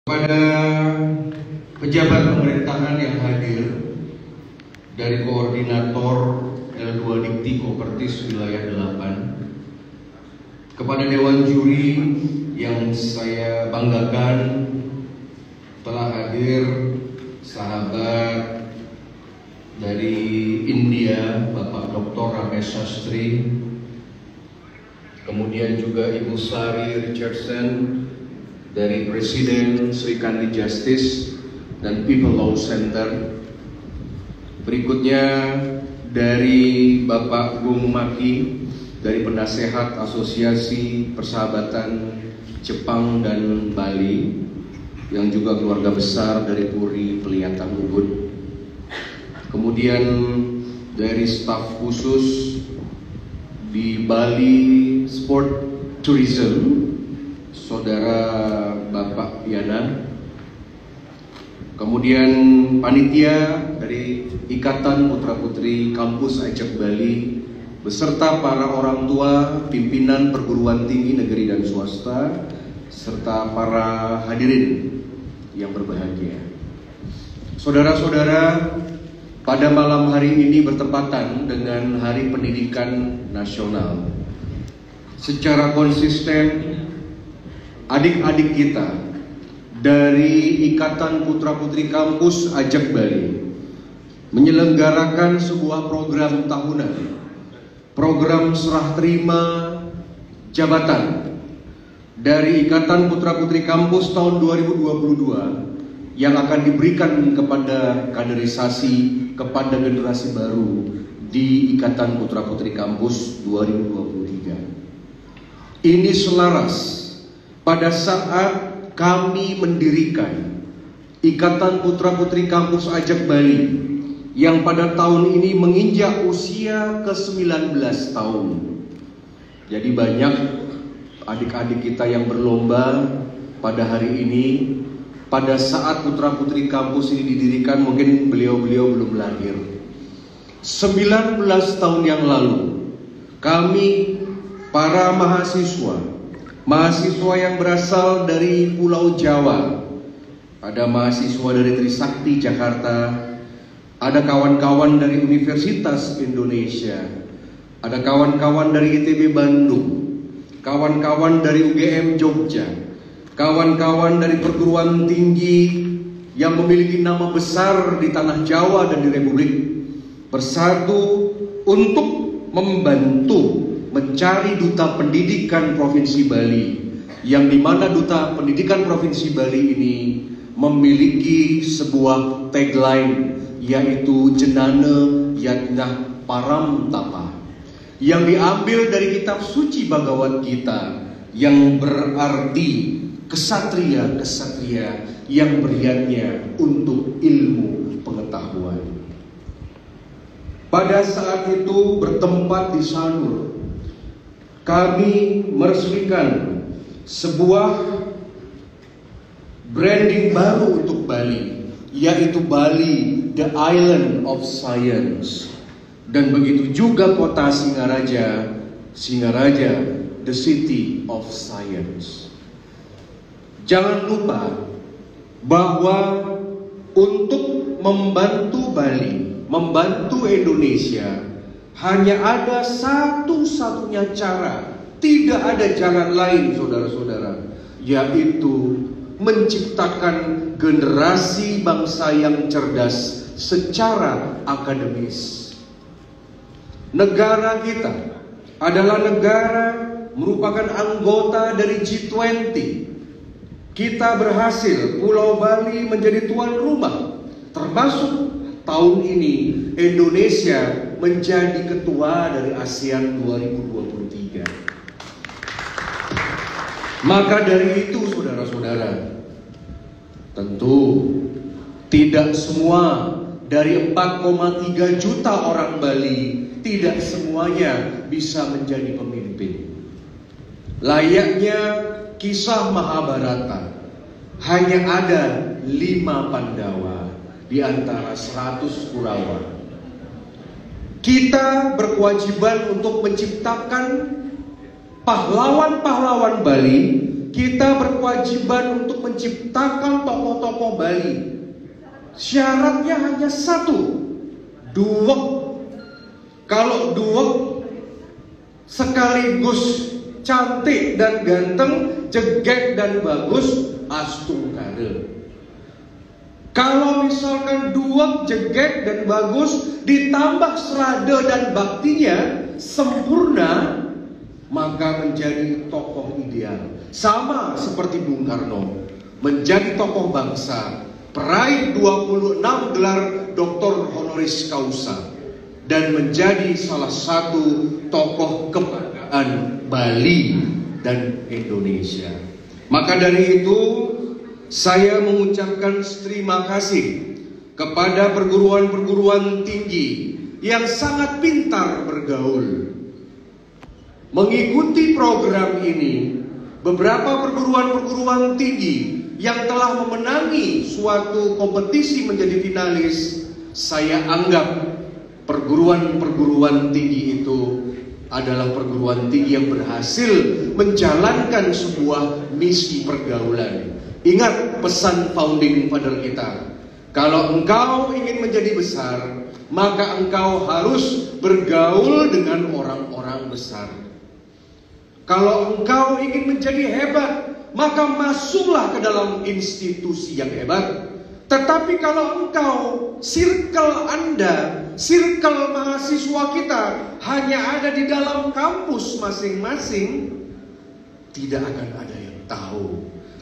Pada pejabat pemerintahan yang hadir dari koordinator L2 Dikti Kopertis wilayah 8, kepada Dewan Juri yang saya banggakan telah hadir sahabat dari India, Bapak Dr. Ramesh Sastry, kemudian juga Ibu Sari Richardson dari Presiden Sri Kandi Justice dan People Law Center. Berikutnya dari Bapak Gung Maki dari Penasehat Asosiasi Persahabatan Jepang dan Bali, yang juga keluarga besar dari Puri Pelihatan Ubud. Kemudian dari staf khusus di Bali Sport Tourism, Saudara Bapak Yana. Kemudian panitia dari Ikatan Putra Putri Kampus Ajak Bali beserta para orang tua, pimpinan perguruan tinggi negeri dan swasta, serta para hadirin yang berbahagia. Saudara-saudara, pada malam hari ini bertepatan dengan Hari Pendidikan Nasional. Secara konsisten, adik-adik kita dari Ikatan Putra Putri Kampus Ajak Bali menyelenggarakan sebuah program tahunan, program serah terima jabatan dari Ikatan Putra Putri Kampus tahun 2022 yang akan diberikan kepada kaderisasi kepada generasi baru di Ikatan Putra Putri Kampus 2023. Ini selaras pada saat kami mendirikan Ikatan Putra Putri Kampus Ajak Bali yang pada tahun ini menginjak usia ke-19 tahun. Jadi banyak adik-adik kita yang berlomba pada hari ini. Pada saat Putra Putri Kampus ini didirikan, mungkin beliau-beliau belum lahir. 19 tahun yang lalu, kami para mahasiswa yang berasal dari Pulau Jawa, ada mahasiswa dari Trisakti Jakarta, ada kawan-kawan dari Universitas Indonesia, ada kawan-kawan dari ITB Bandung, kawan-kawan dari UGM Jogja, kawan-kawan dari perguruan tinggi yang memiliki nama besar di tanah Jawa dan di Republik, bersatu untuk membantu mencari duta pendidikan Provinsi Bali, yang dimana duta pendidikan Provinsi Bali ini memiliki sebuah tagline, yaitu Jenana Yatnah Param Tapa, yang diambil dari kitab suci Bhagavad Gita, yang berarti kesatria-kesatria yang beriannya untuk ilmu pengetahuan. Pada saat itu bertempat di Sanur, kami meresmikan sebuah branding baru untuk Bali, yaitu Bali, the Island of Science. Dan begitu juga kota Singaraja, the City of Science. Jangan lupa bahwa untuk membantu Bali, membantu Indonesia, hanya ada satu-satunya cara, tidak ada jalan lain, saudara-saudara, yaitu menciptakan generasi bangsa yang cerdas secara akademis. Negara kita adalah negara merupakan anggota dari G20. Kita berhasil, Pulau Bali menjadi tuan rumah, termasuk tahun ini Indonesia menjadi ketua dari ASEAN 2023. Maka dari itu, saudara-saudara, tentu tidak semua dari 4,3 juta orang Bali, tidak semuanya bisa menjadi pemimpin. Layaknya kisah Mahabharata, hanya ada 5 Pandawa di antara 100 Kurawa. Kita berkewajiban untuk menciptakan pahlawan-pahlawan Bali kita berkewajiban untuk menciptakan tokoh-tokoh Bali. Syaratnya hanya satu, duwek. Kalau duwek sekaligus cantik dan ganteng, jegek dan bagus, Astungkara. Kalau misalkan duwek, jegek dan bagus ditambah serada dan baktinya sempurna, maka menjadi tokoh ideal. Sama seperti Bung Karno, menjadi tokoh bangsa, peraih 26 gelar Doktor Honoris Causa, dan menjadi salah satu tokoh kebanggaan Bali dan Indonesia. Maka dari itu, saya mengucapkan terima kasih kepada perguruan-perguruan tinggi yang sangat pintar bergaul. Mengikuti program ini, beberapa perguruan-perguruan tinggi yang telah memenangi suatu kompetisi menjadi finalis, saya anggap perguruan-perguruan tinggi itu adalah perguruan tinggi yang berhasil menjalankan sebuah misi pergaulan. Ingat pesan founding father kita, kalau engkau ingin menjadi besar, maka engkau harus bergaul dengan orang-orang besar. Kalau engkau ingin menjadi hebat, maka masuklah ke dalam institusi yang hebat. Tetapi kalau engkau, circle Anda, circle mahasiswa kita hanya ada di dalam kampus masing-masing, tidak akan ada yang tahu,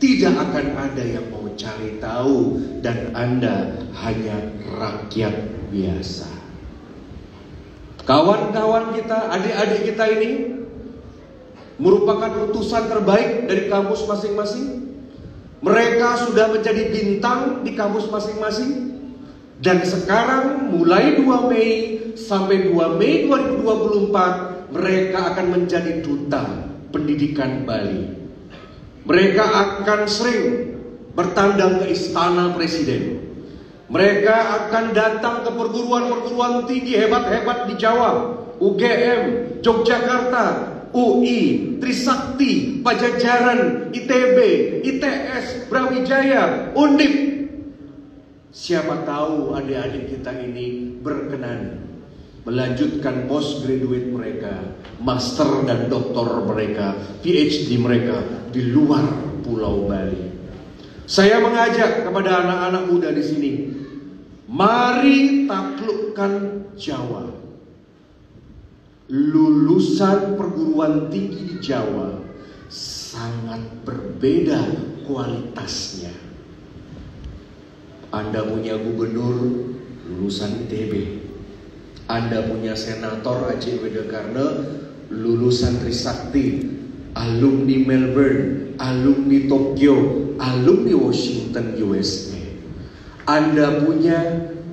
tidak akan ada yang mau cari tahu, dan Anda hanya rakyat biasa. Kawan-kawan kita, adik-adik kita ini merupakan utusan terbaik dari kampus masing-masing. Mereka sudah menjadi bintang di kampus masing-masing. Dan sekarang mulai 2 Mei sampai 2 Mei 2024 mereka akan menjadi duta pendidikan Bali. Mereka akan sering bertandang ke istana presiden. Mereka akan datang ke perguruan-perguruan tinggi hebat-hebat di Jawa, UGM, Yogyakarta, UI, Trisakti, Pajajaran, ITB, ITS, Brawijaya, Undip. Siapa tahu adik-adik kita ini berkenan melanjutkan postgraduate mereka, master dan doktor mereka, PhD mereka di luar Pulau Bali. Saya mengajak kepada anak-anak muda di sini, mari taklukkan Jawa. Lulusan perguruan tinggi di Jawa sangat berbeda kualitasnya. Anda punya gubernur lulusan ITB, Anda punya senator Aceh Wedekarne lulusan Trisakti, alumni Melbourne, alumni Tokyo, alumni Washington USA. Anda punya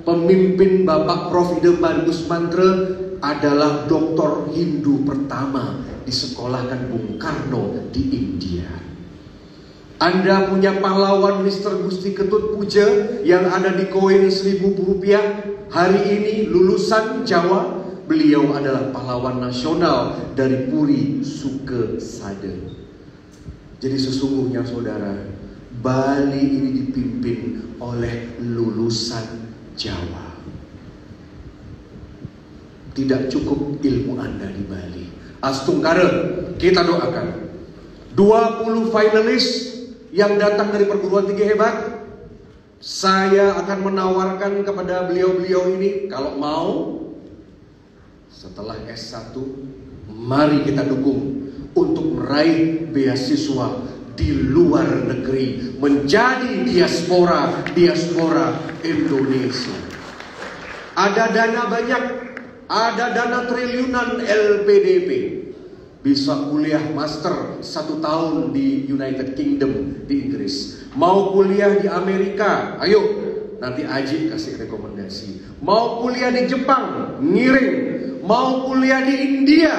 pemimpin Bapak Prof. Ide Bagus Mantra adalah doktor Hindu pertama disekolahkan Bung Karno di India. Anda punya pahlawan Mr. Gusti Ketut Puja yang ada di koin 1.000 rupiah hari ini lulusan Jawa. Beliau adalah pahlawan nasional dari Puri Suke Sade. Jadi sesungguhnya saudara, Bali ini dipimpin oleh lulusan Jawa. Tidak cukup ilmu Anda di Bali. Astungkara, kita doakan 20 finalis yang datang dari perguruan tinggi hebat. Saya akan menawarkan kepada beliau-beliau ini, kalau mau setelah S1, mari kita dukung untuk meraih beasiswa di luar negeri, menjadi diaspora Indonesia. Ada dana banyak, ada dana triliunan LPDP. Bisa kuliah master 1 tahun di United Kingdom di Inggris. Mau kuliah di Amerika, ayo nanti Aji kasih rekomendasi. Mau kuliah di Jepang, ngiring. Mau kuliah di India,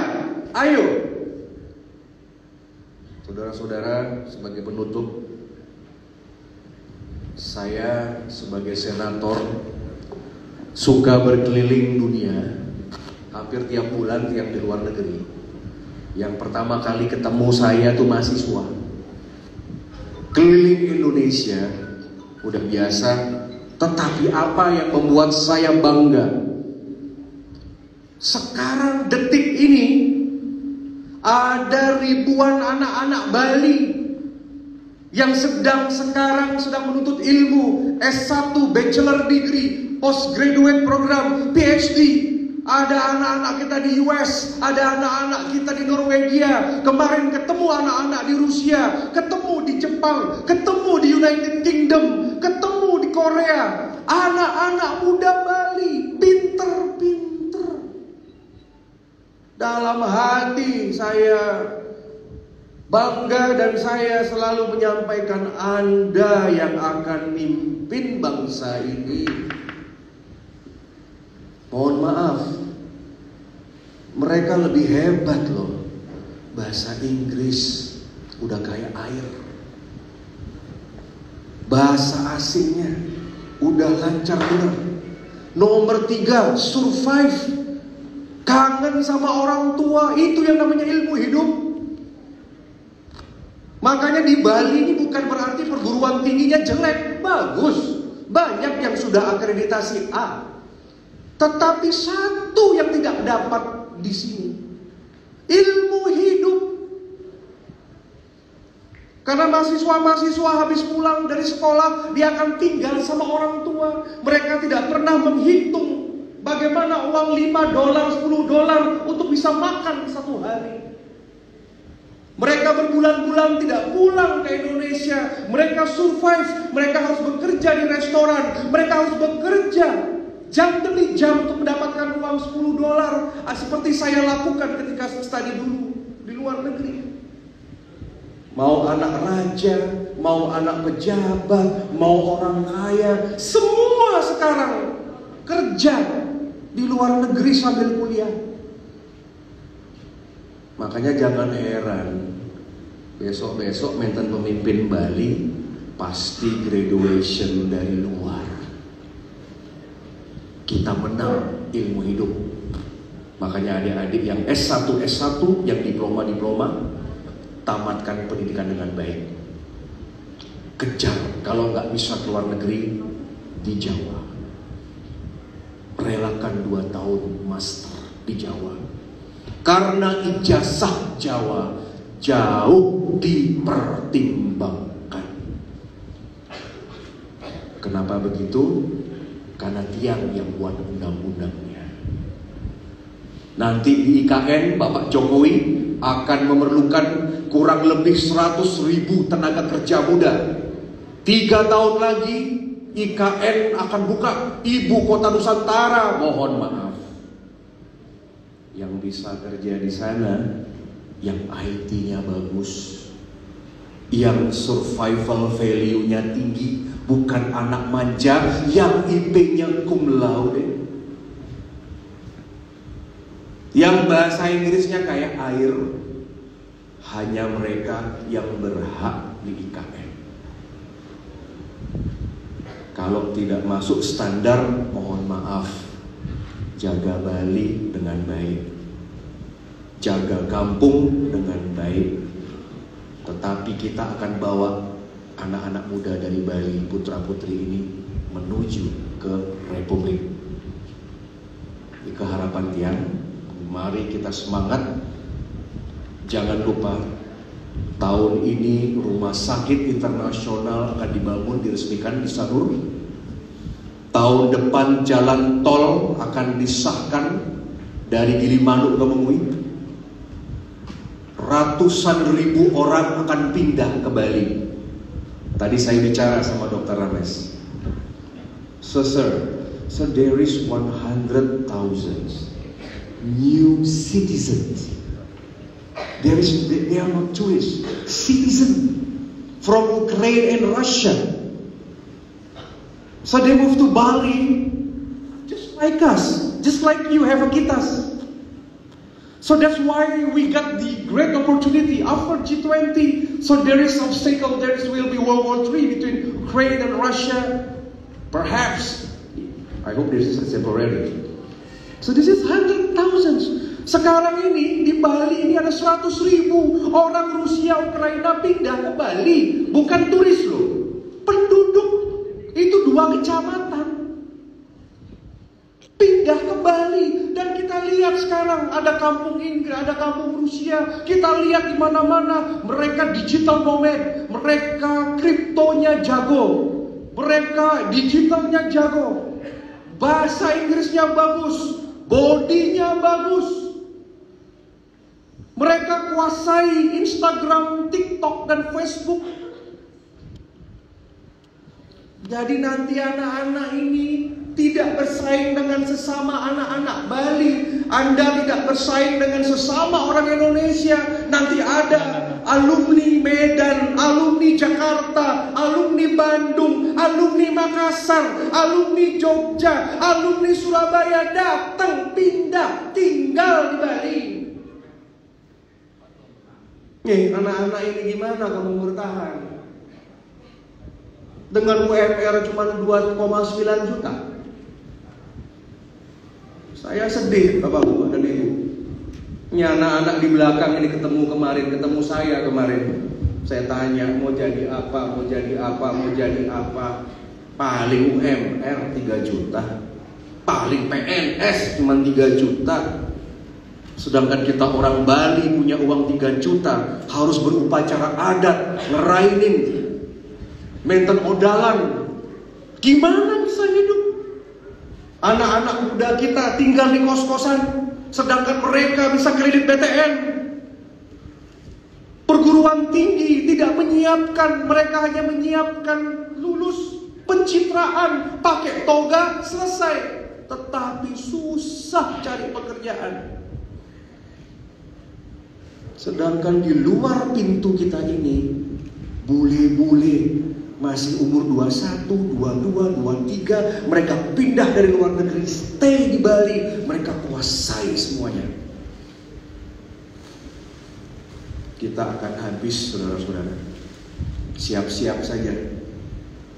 ayo. Saudara-saudara, sebagai penutup, saya sebagai senator suka berkeliling dunia, hampir tiap bulan tiap di luar negeri. Yang pertama kali ketemu saya tuh mahasiswa. keliling Indonesia, udah biasa. Tetapi apa yang membuat saya bangga? Sekarang detik ini ada ribuan anak-anak Bali yang sekarang sedang menuntut ilmu S1, bachelor degree, postgraduate program, PhD. Ada anak-anak kita di US, ada anak-anak kita di Norwegia. Kemarin ketemu anak-anak di Rusia, ketemu di Jepang, ketemu di United Kingdom, ketemu di Korea. Anak-anak muda Bali, pinter-pinter. Dalam hati saya bangga dan saya selalu menyampaikan, Anda yang akan mimpin bangsa ini. Mohon maaf, mereka lebih hebat loh. Bahasa Inggris udah kayak air. Bahasa asingnya udah lancar bener. Nomor 3, survive. Kangen sama orang tua, itu yang namanya ilmu hidup. Makanya di Bali ini bukan berarti perguruan tingginya jelek, bagus. Banyak yang sudah akreditasi A. Tetapi satu yang tidak dapat di sini, ilmu hidup. Karena mahasiswa-mahasiswa habis pulang dari sekolah, dia akan tinggal sama orang tua. Mereka tidak pernah menghitung bagaimana uang $5, $10 untuk bisa makan satu hari. Mereka berbulan-bulan tidak pulang ke Indonesia. Mereka survive. Mereka harus bekerja di restoran. Mereka harus bekerja jam demi jam untuk mendapatkan uang $10. Seperti saya lakukan ketika studi dulu di luar negeri. Mau anak raja, mau anak pejabat, mau orang kaya, semua sekarang kerja di luar negeri sambil kuliah. Makanya jangan heran, besok-besok mantan pemimpin Bali pasti graduation dari luar. Kita menang ilmu hidup. Makanya adik-adik yang S1, yang diploma, tamatkan pendidikan dengan baik. Kejar, kalau nggak bisa keluar negeri, di Jawa. Relakan 2 tahun master di Jawa. Karena ijazah Jawa jauh dipertimbangkan. Kenapa begitu? Karena tiang yang buat undang-undangnya. Nanti di IKN Bapak Jokowi akan memerlukan kurang lebih 100.000 tenaga kerja muda. 3 tahun lagi IKN akan buka ibu kota Nusantara. Mohon maaf, yang bisa kerja di sana yang IT-nya bagus, yang survival value-nya tinggi, bukan anak manja yang IP-nya cum laude, yang bahasa Inggrisnya kayak air. Hanya mereka yang berhak di IKN. Kalau tidak masuk standar, mohon maaf, jaga Bali dengan baik, jaga kampung dengan baik. Tetapi kita akan bawa anak-anak muda dari Bali, putra-putri ini menuju ke Republik. Ini keharapan tiang. Mari kita semangat. Jangan lupa, tahun ini rumah sakit internasional akan dibangun, diresmikan di Sanur. Tahun depan jalan tol akan disahkan dari Gilimanuk ke Mengui. Ratusan ribu orang akan pindah ke Bali. Tadi saya bicara sama Dr. Rames. So there is 100,000 new citizens. They are not tourists, citizens from Ukraine and Russia. So they move to Bali, just like us, just like you have a kitas. So that's why we got the great opportunity after G20. So there is obstacle, will be World War III between Ukraine and Russia. Perhaps, I hope this is temporary. So this is 100,000. Sekarang ini di Bali ini ada 100.000 orang Rusia Ukraina pindah ke Bali. Bukan turis loh, penduduk itu 2 kecamatan pindah ke Bali. Dan kita lihat sekarang ada kampung Inggris, ada kampung Rusia. Kita lihat di mana-mana mereka digital nomad, mereka kriptonya jago, mereka digitalnya jago, bahasa Inggrisnya bagus, bodinya bagus. Mereka kuasai Instagram, TikTok, dan Facebook. Jadi nanti anak-anak ini tidak bersaing dengan sesama anak-anak Bali. Anda tidak bersaing dengan sesama orang Indonesia. Nanti ada alumni Medan, alumni Jakarta, alumni Bandung, alumni Makassar, alumni Jogja, alumni Surabaya datang, pindah, tinggal di Bali. Nih, anak-anak ini gimana kamu bertahan? Dengan UMR cuma 2,9 juta. Saya sedih Bapak-Bapak dan Ibu. Ini anak-anak di belakang ini ketemu saya kemarin. Saya tanya mau jadi apa, mau jadi apa, mau jadi apa. Paling UMR 3 juta. Paling PNS cuma 3 juta. Sedangkan kita orang Bali punya uang 3 juta, harus berupacara adat, ngerainin, mainten odalan. Gimana bisa hidup? Anak-anak muda kita tinggal di kos-kosan, sedangkan mereka bisa kredit BTN. Perguruan tinggi tidak menyiapkan, mereka hanya menyiapkan lulus pencitraan, pakai toga, selesai. Tetapi susah cari pekerjaan. Sedangkan di luar pintu kita ini, bule-bule masih umur 21, 22, 23, mereka pindah dari luar negeri, stay di Bali, mereka kuasai semuanya. Kita akan habis, saudara-saudara. Siap-siap saja,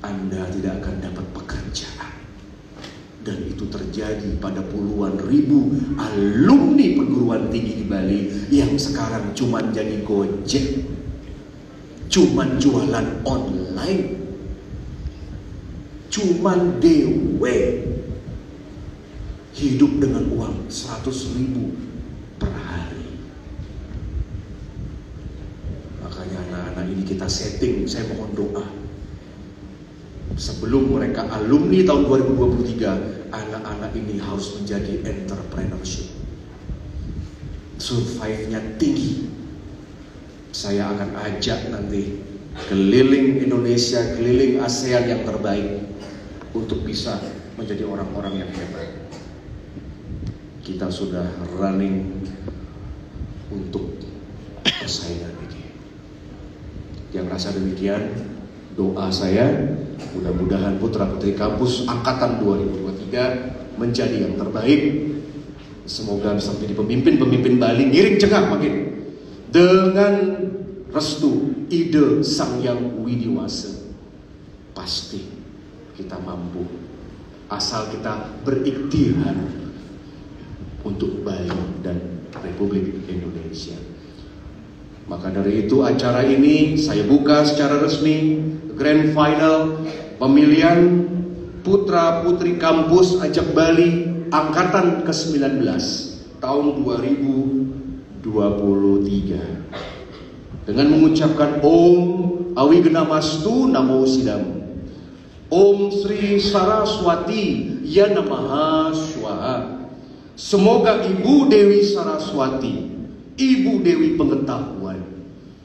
Anda tidak akan dapat pekerjaan. Dan itu terjadi pada puluhan ribu alumni perguruan tinggi di Bali yang sekarang cuma jadi Gojek, cuma jualan online, cuma dewe, hidup dengan uang 100.000 per hari. Makanya anak-anak ini kita setting, saya mohon doa. Sebelum mereka alumni tahun 2023, anak-anak ini harus menjadi entrepreneurship. Survive-nya tinggi. Saya akan ajak nanti keliling Indonesia, keliling ASEAN yang terbaik untuk bisa menjadi orang-orang yang hebat. Kita sudah running untuk persaingan ini. Yang rasa demikian, doa saya mudah-mudahan putra-putri kampus angkatan 2023 menjadi yang terbaik. Semoga bisa menjadi pemimpin-pemimpin Bali ngiring cengak makin. Dengan restu ide Sang Yang Widiwasa, pasti kita mampu asal kita berikhtiar untuk Bali dan Republik Indonesia. Maka dari itu acara ini saya buka secara resmi, grand final pemilihan putra putri kampus Ajak Bali angkatan ke-19 tahun 2023 dengan mengucapkan Om Awigena-mastu Namo Sidam, Om Sri Saraswati Yanamaha Swaha. Semoga Ibu Dewi Saraswati, Ibu Dewi Pengetahuan,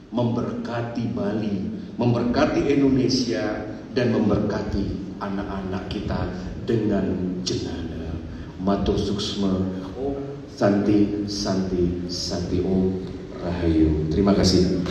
memberkati Bali, memberkati Indonesia, dan memberkati anak-anak kita dengan jenana. Matur suksma. Santi, Santi, Santi Om Rahayu. Terima kasih.